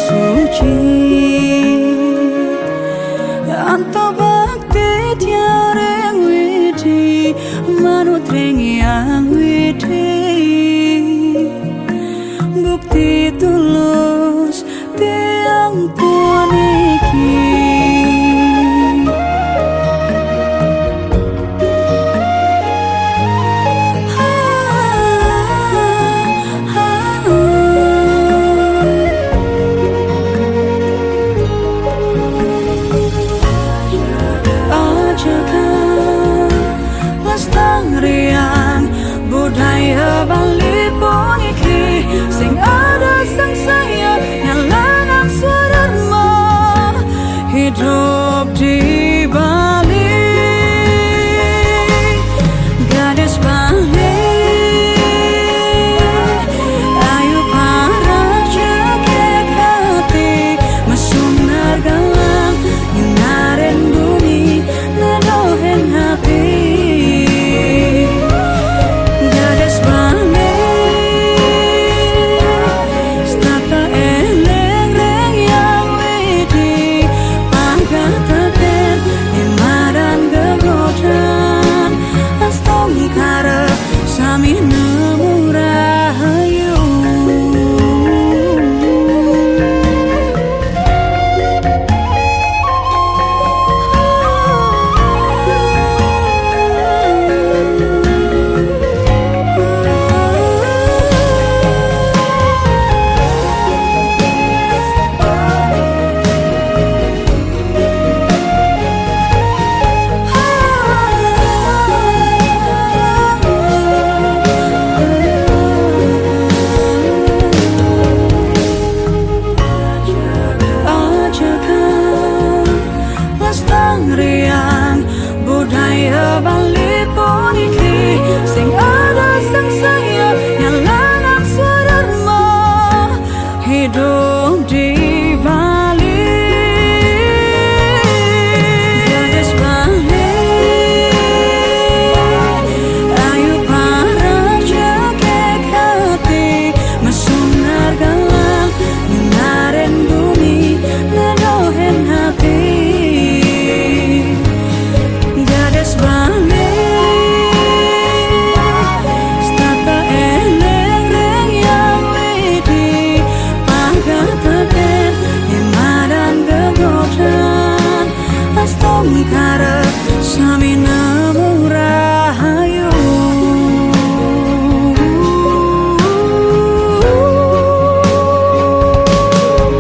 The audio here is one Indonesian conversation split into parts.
suci anto bakti tiareng widi manut ring yang widi bukti tulus tiang pun iki budaya Bali pun iki sing ada sang saya nyalanang swarma hidup di Bali gadis Bali ayu para cekek hati mesunar galang nyunaren bumi nadohen hati budaya Bali pun iki sing ada sang saya nyalanang swarma hidup di Bali gadis Bali ayu para cekek hati mesunar galang nyunaren bumi nadohen hati Kara sami nemu rahayu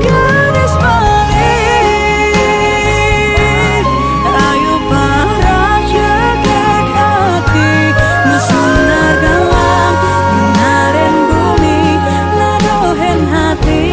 gadis Bali ayu para cekek hati mesunar galang nyunaren bumi nadohen hati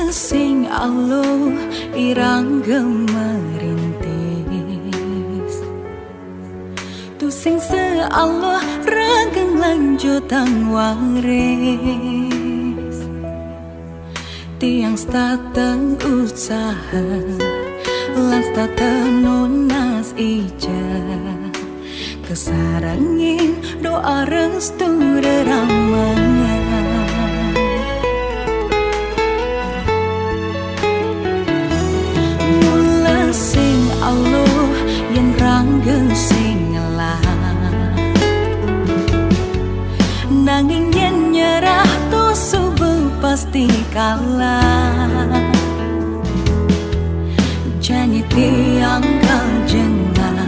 sing alo irang gemerintis tu sing sealo rageng lanjutan waris tiang statang usaha lan statang nunas ija kesarangin doa restu reramangan Allah yang rangge sing ngelah nanging yen Jadi tiang kang jengah,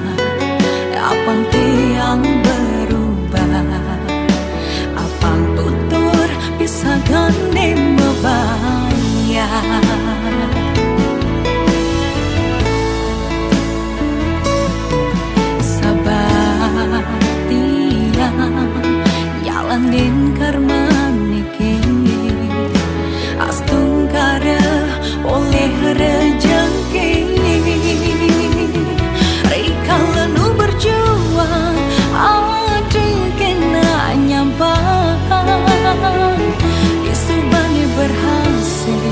apang tiang berubah, apang tutur bisa gandeng bebayar. Sabar tiang jalanin karma niki, astung kara oleh rejeki. Kalau nu berjuang, ada kena nyampan. Isubani berhasil,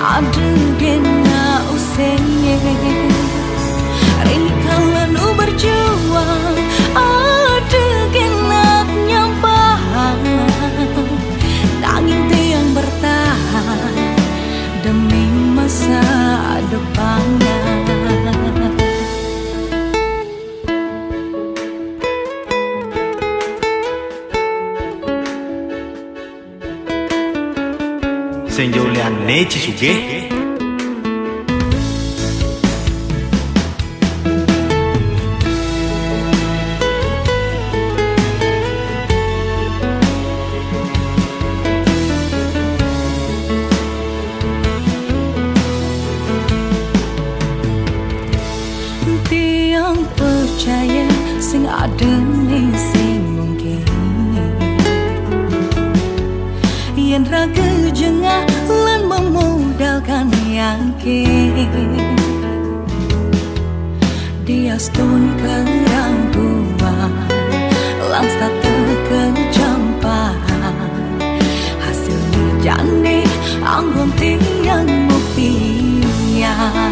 ada kena usai. Kalau nu berjuang, ada kena nyampan. Nanging tiang bertahan demi masa depannya. Senjau lian neci suge. Tiang percaya sing ada nih sing mungkin. Yen raga jengah lan memodalkan yakin. Dia stun keraguan lan stata kecampahan. Hasilnya jane anggun tiang buktian.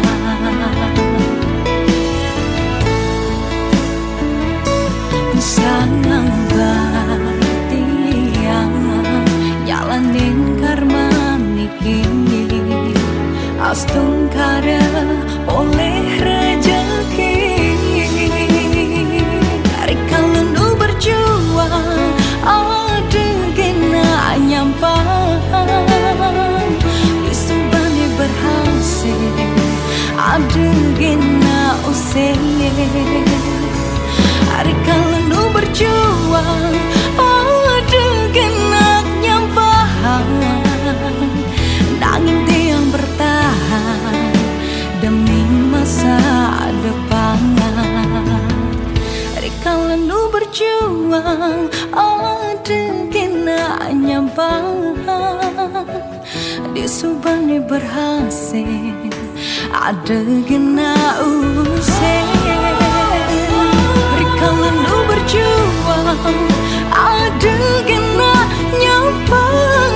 Sangat bertiang jalanin karma niki, astung kara oleh rejeki. Kalau nu berjuang, ada kena nyampan. Isubani berhasil, ada kena usai. Kalau nu berjuang, ada kena nyampan. Nanging tiang bertahan demi masa depan. Kalau nu berjuang, ada kena nyampan. Disubani berhasil, ada kena usai. Kalau nu berjuang, ada kena nyampan.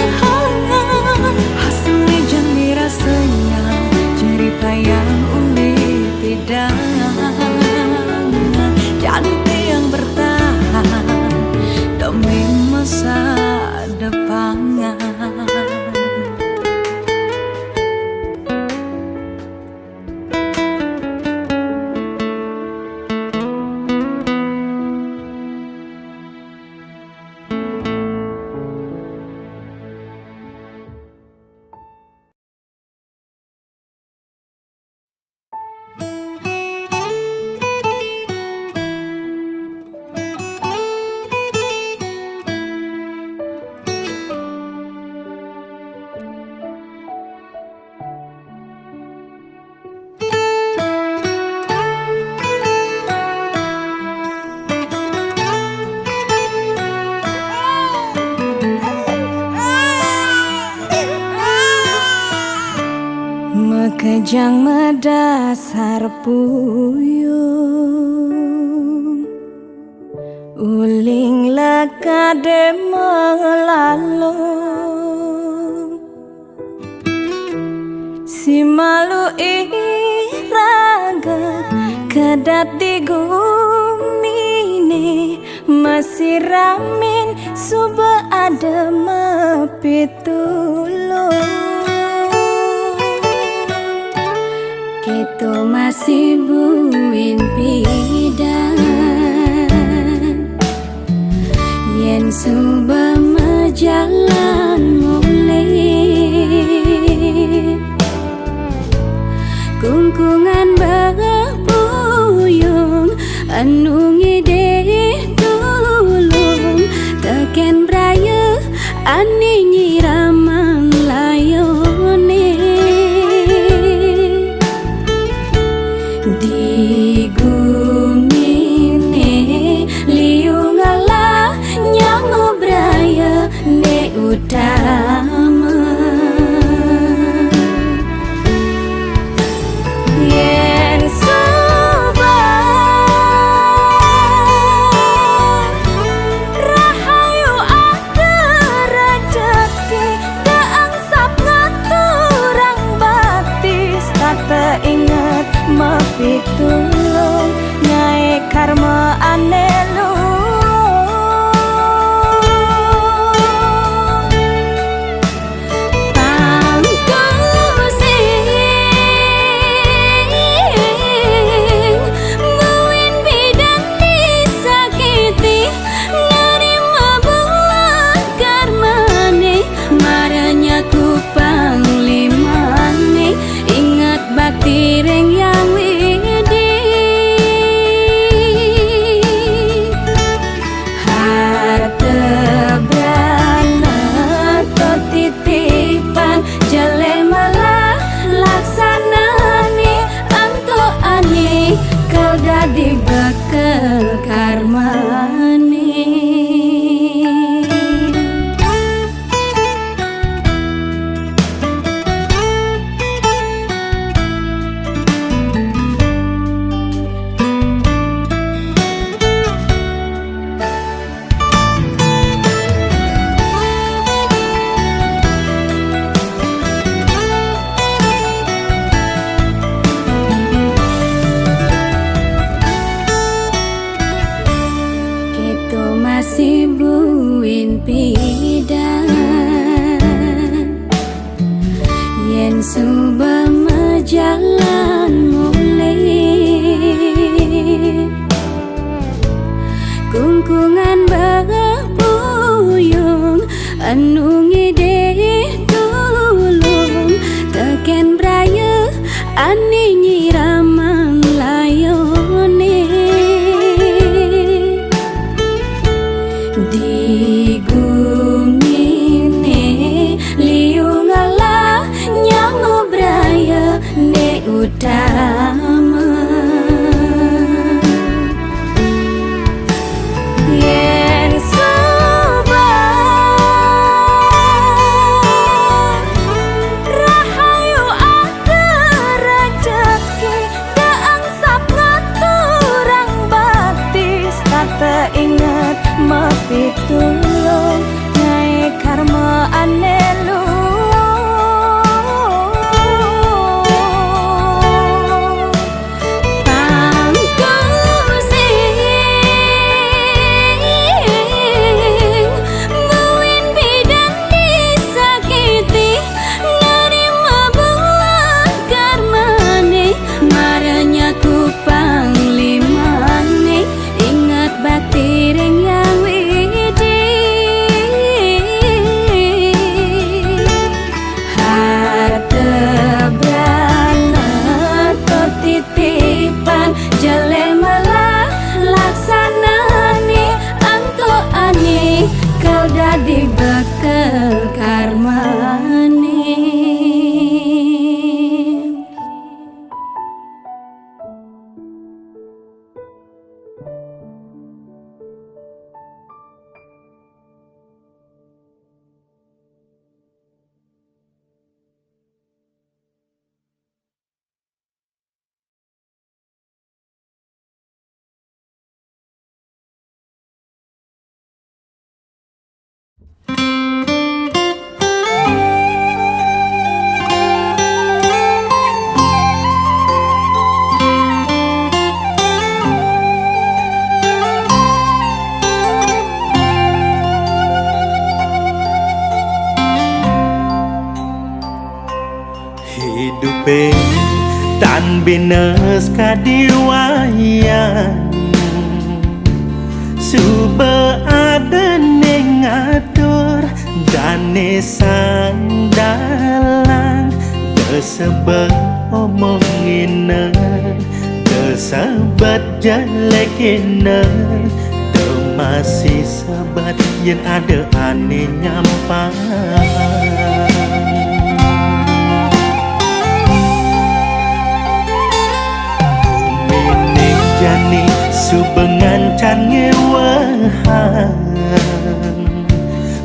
Hasilnya jadi rasanya jerih payah ulit tidak. Jadi tiang bertahan demi masa depan. Mekejang medasar puyung, uling lekade melalung. Si malu iraga kedat digumine, masih ramin suba ada mepitulung. Itu masih buin pidan, yen suba majalan mulai. anu ngide tulung teken braya ane nyiraman layone di gumine liungala nyamu braya ne utama yen rahayu ada rejeki daang sap ngaturang batis tak inget mapitulung nyai karma anelu Tireng yang widi harta brana titipan jelemalah laksanane anto ane kau dadi bakal karmane. Masih buin pidan yen suba majalan mulai kungkungan bapuyung anu ngide tulung teken braya ane nyiraman layone di gumine liungala nyamu braya ne utama yen soba rahayu ada rejeki daang sap ngaturang batis tak inget mapitulung nyai karma anelu buin bidan disakiti nerima buah karmane marahnya ku panglimane ingat batireng yang widi harta brana titipan jelemalah laksanane anto ane kau dadi bakal karmane. Hidupe tan bines kadiwayan suba ada nengatur dane sandalang tersebut omongin sahabat jeleknya masih sahabat yang ada aneh nyampang Mining jani subengan can ngewahang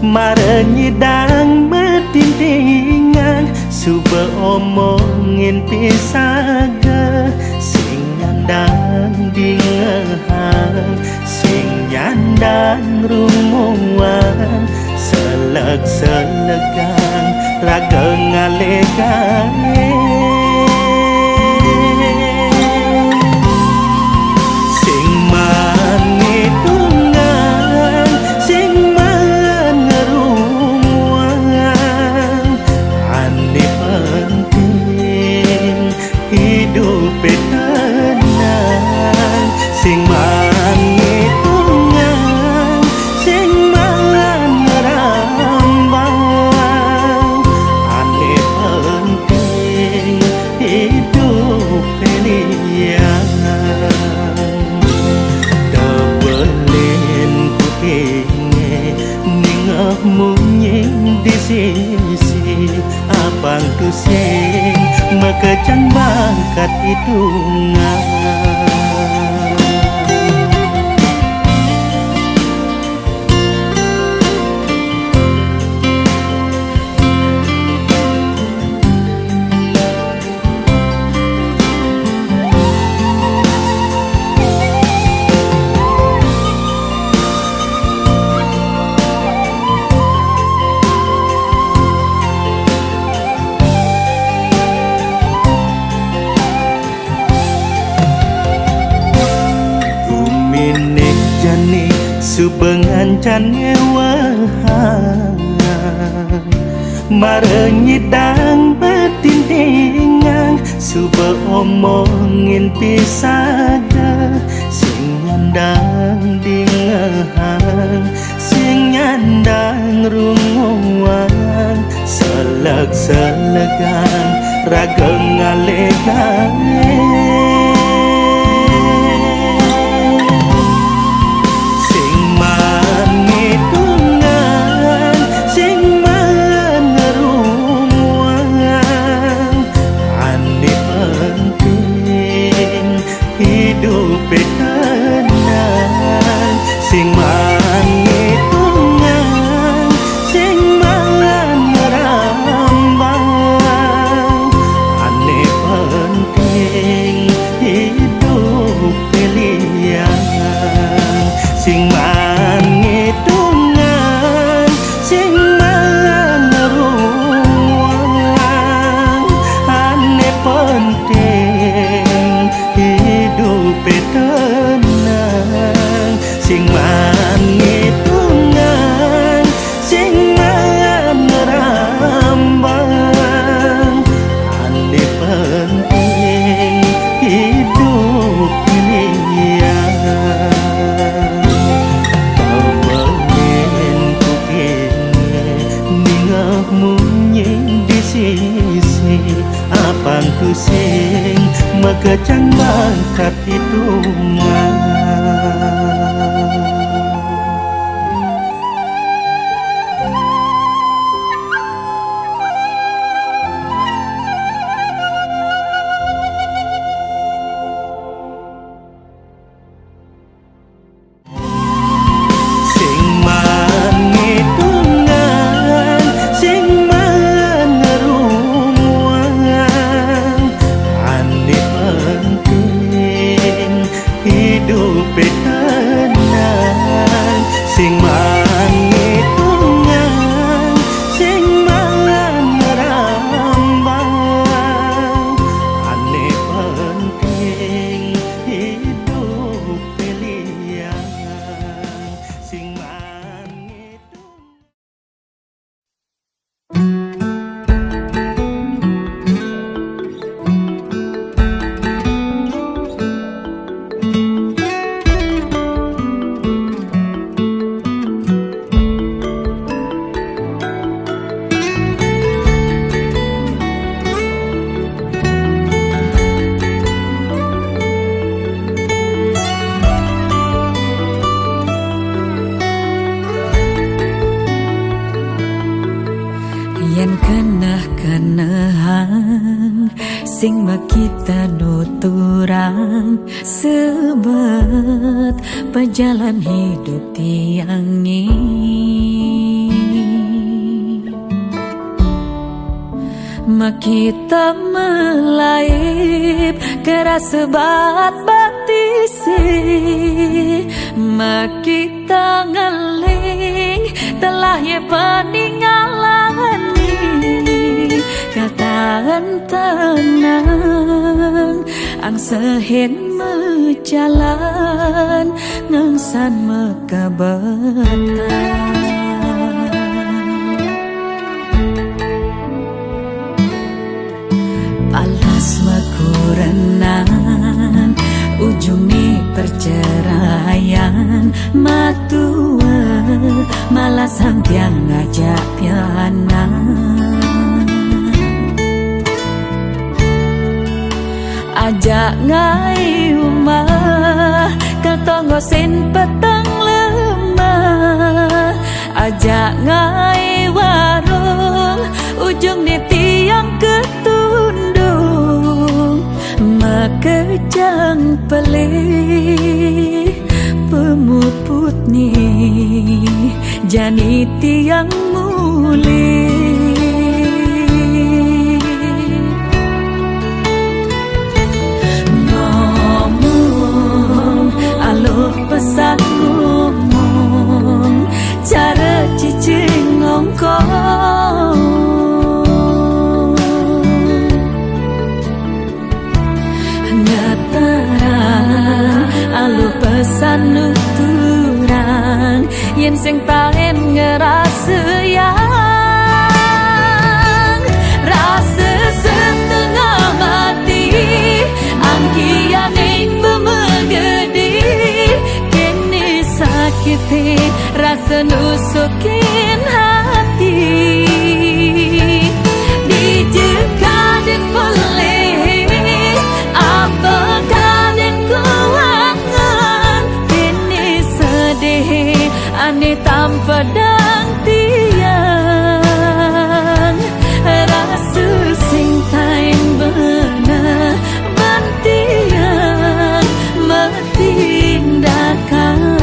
Marenyi dang metindingan Suba omongin pisaga Sing nyandang di ngehang Sing nyandang rumuan Seleg-selegang raga ngalegang Sing mangitungan Sing mangerumuan Ane penting hidup tenang Sing mangitungan Sing mangerambang Ane penting hidup pilihan Dabelin ku ingin ningahmu nying di sisi Abang tu sing mekecang bangkat hidungan Jani subengan can ngewahang Marenyi dang betindingan Suba omongin pisaga Sing nyandang di ngehang Sing nyandang rumuan Seleg-selegang raga ngalegang Sing mangitungan Sing mangerambang Ane penting hidup pilihan Sing mangitungan Sing mangerumuan Ane penting hidup tenang Sing mangitungan Sing mangerambang Ane penting hidup pilihan Tawangin ku kini ningahmu nying di sisi Apang tu sing mekecang bangkat hidungan hidup tenang sing makita nuturang sebab pejalan hidup tiang ini makita melaip keras sebat batisi makita ngeling telah ye peninggalan kataan tenang ang sehen mejalan ngangsan mekabatan palas makurenan ujung ni perceraian matua malah sang tiang ngajak piana ajak ngai rumah katonggo sen petang lemah ajak ngai warung ujung ni tiang ketundung makejang pelih pemuput ni jani tiang mulih pesan ngomong cara cicing ngongkong ngeterang alu pesan nuturang yen sing tahen ngerasa yang rasa setengah mati angkian ing bemegedi sakiti rasa nusukin hati dijekaden boleh apa kaden kuangan ini sedih ane tanpa dang tiang rasa sing tain benar bantian metindakan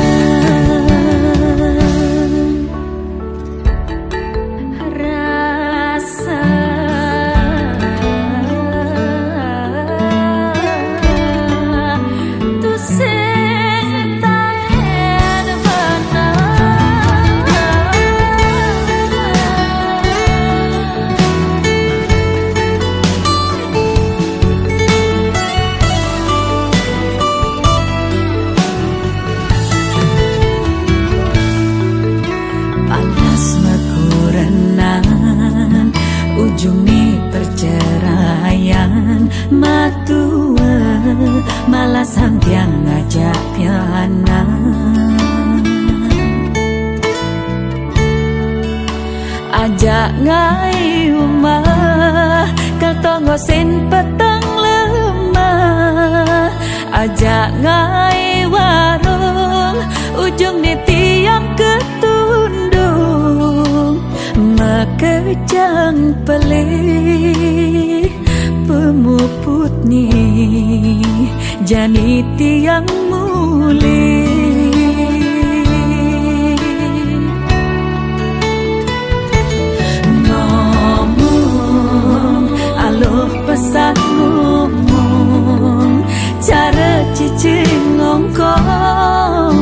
ujung ni perceraian matua malah sang tiang ngajak piana ajak ngai rumah katonggo sen petang lemah ajak ngai warung ujung ni tiang ketundung makejang pelih pemuput ni jani tiang mulih ngomong aluh pesan ngomong cara cicing ngongkong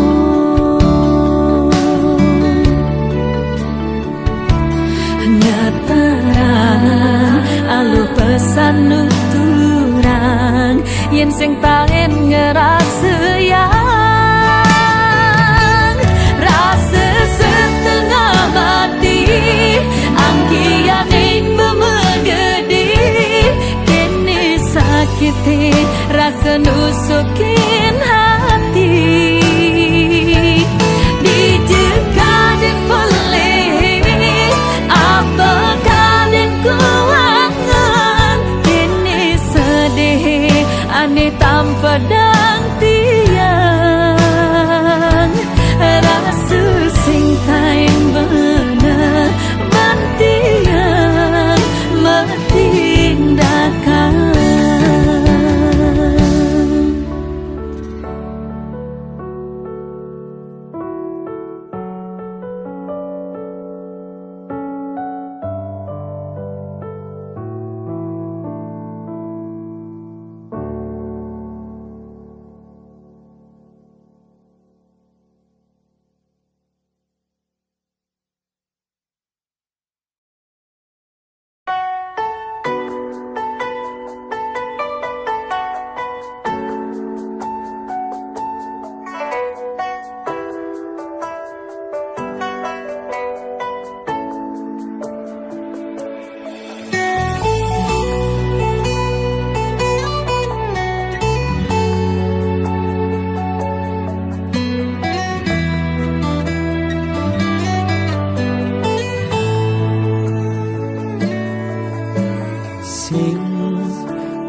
ngeterang alu pesan nuturang yen sing tahen ngerasa yang rasa setengah mati angkian ing bemegedi kini sakiti rasa nusukin hati dijekaden boleh apa kaden kuangan kini sedih ane tanpa dang tiang rasa sing tain bener bantian metindak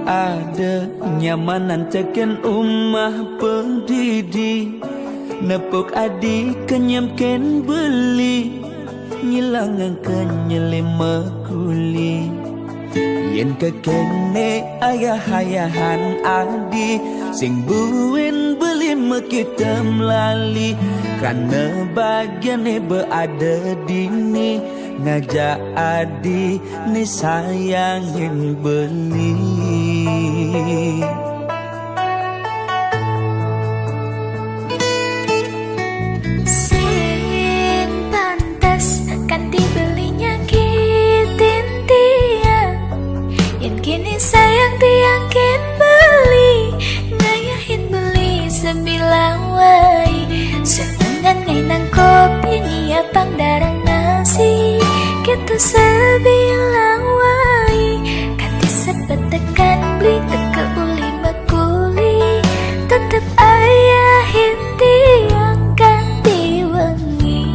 Ada nyamanan teken umah pendidi, nepuk adi kenyamken beli, ngilangan kenyelima kuli. Yen kekene ayah-ayahan adi, sing buin beli mekitem lali, karena bagiannya berada dini, ngajak adi ni sayangin beli. Sing pantas kan dibelinya kitin tiang, yang kini sayang tiang kin beli, ngayahin beli sebilang wai, senengan nang kopi nyiapang darang nasi, gitu sebilang wai, kanti sepetekan beli teke uli makuli, tetep ayahin tiang kanti wengi.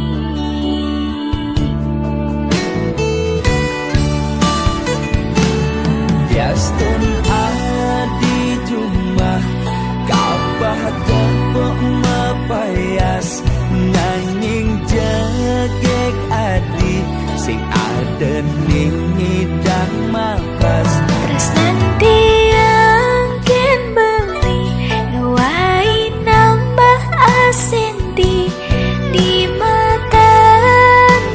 Biastun adi jumah, kabah tepuk mepayas, nanging jegek adi, sing ada ning ngidang mapas. Terus nanti yang kin beli, ngewai nambah asin di mata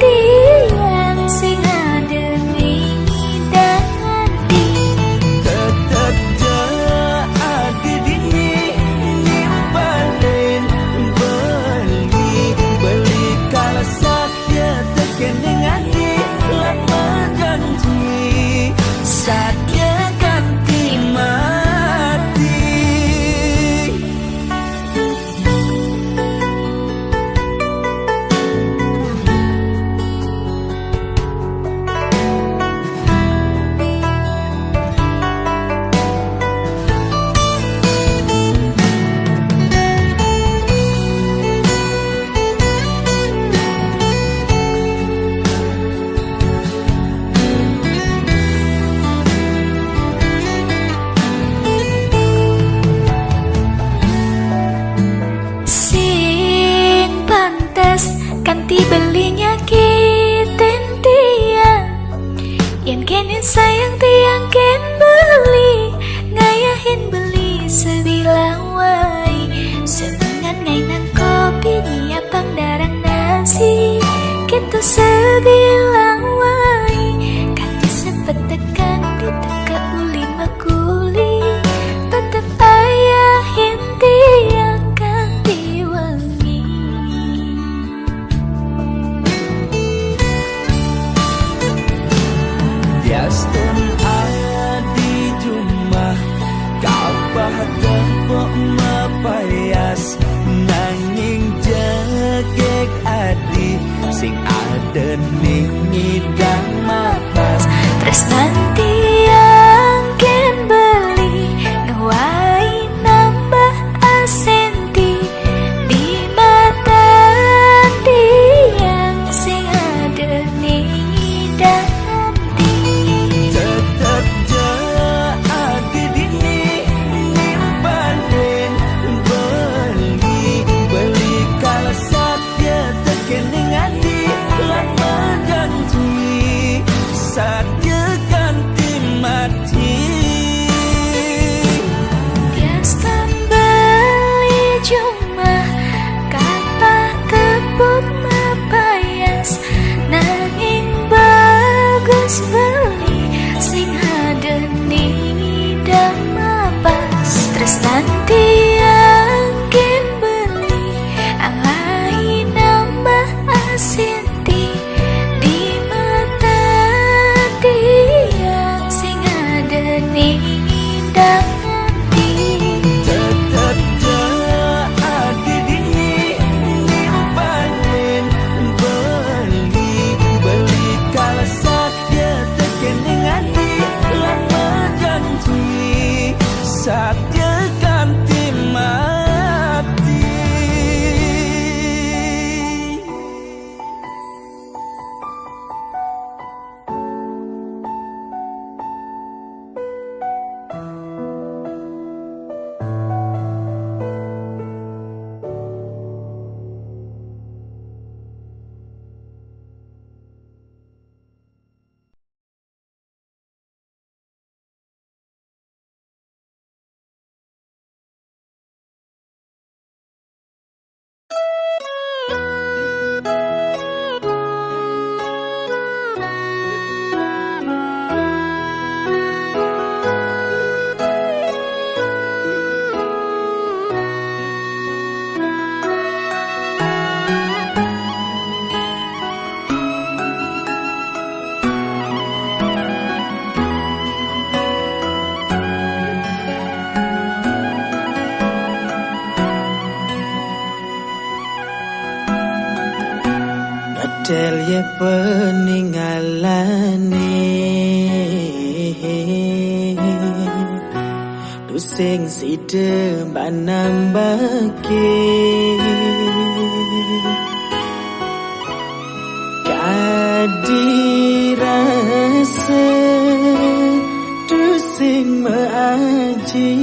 tiang, sing ada ning ngidang hati. Tetep adi dini nimpalin beli kala satya tekening adi lama janji, satya ganti mati. Sing pantas kan dibelinya kitin tiang, yang kini sayang tiang kin beli, ngayahin beli sebilang wai, senengan nang kopi nyiapang darang nasi, gitu sebilang wai, kanti sepetekan beli teke uli makuli, tetep ayahin tiang kanti wengi. Biastun adi jumah, kabah tepuk mepayas, nanging jegek adi, sing ada ning ngidang mapas. Terus nanti yang kin beli, ngewai nambah asin di mata tiang, sing ada ning ngidang hati. Tetep adi dini nimpalin beli kala satya tekening adi lama janji, satya ganti mati. Biaskan beli cuma kapah tepuk mepayas, nanging bagus beli, sing ada ning ngidang mapas. Terus nanti yang kin beli, alai nambah asin di mata tiang, sing ada ning ngidang hati. Tetep adi dini nimpalin beli kala satya tekening adi lama janji, satya ganti mati. Hotel ye peninggalane Dusing sida banambake Kadirasa dusing maaji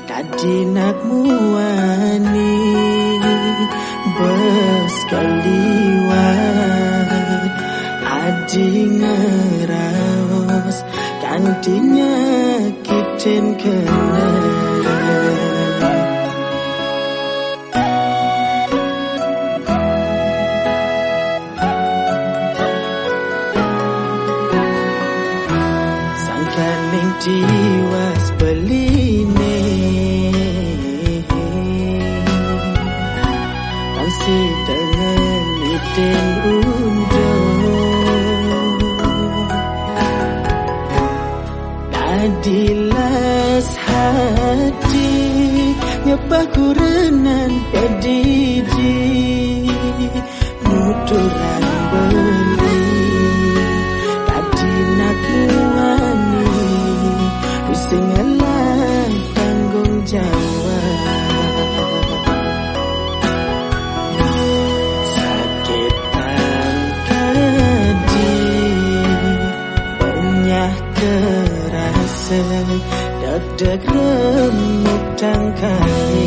Tadi nak muani Bersekaliwat Adi ngeraos Kantinya kitin kena Sangkaning tiwas beline Tansi dengan itin undang Nadilas hati Nyepah kurenan pedidi Nuturan beli Tadi nak muani Pusing alah tanggung jawab Sakit angkadi Banyak terasa Deg-deg remuk tangkai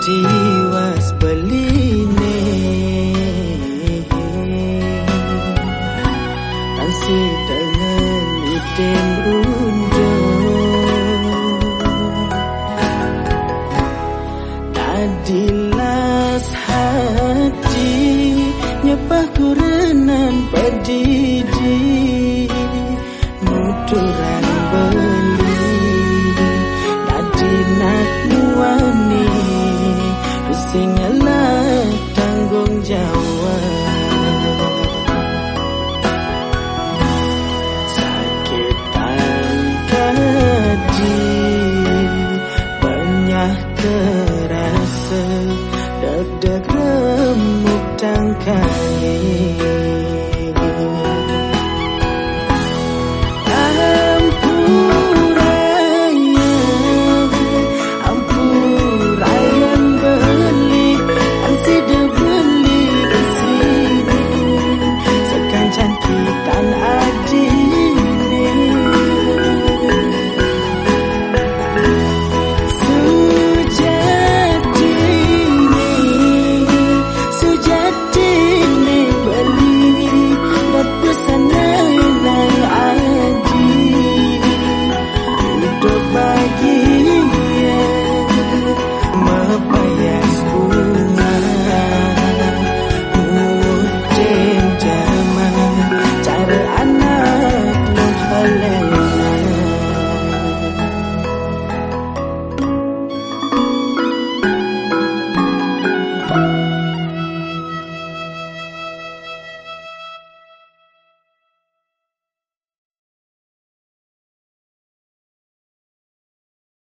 Tiwas beline Tansi dengan itin undang Nadilas hati Nyepah kurenan pedidi Nuturan beli Nadi nak muani Singalah tanggung jawab Sakit angkadi Banyak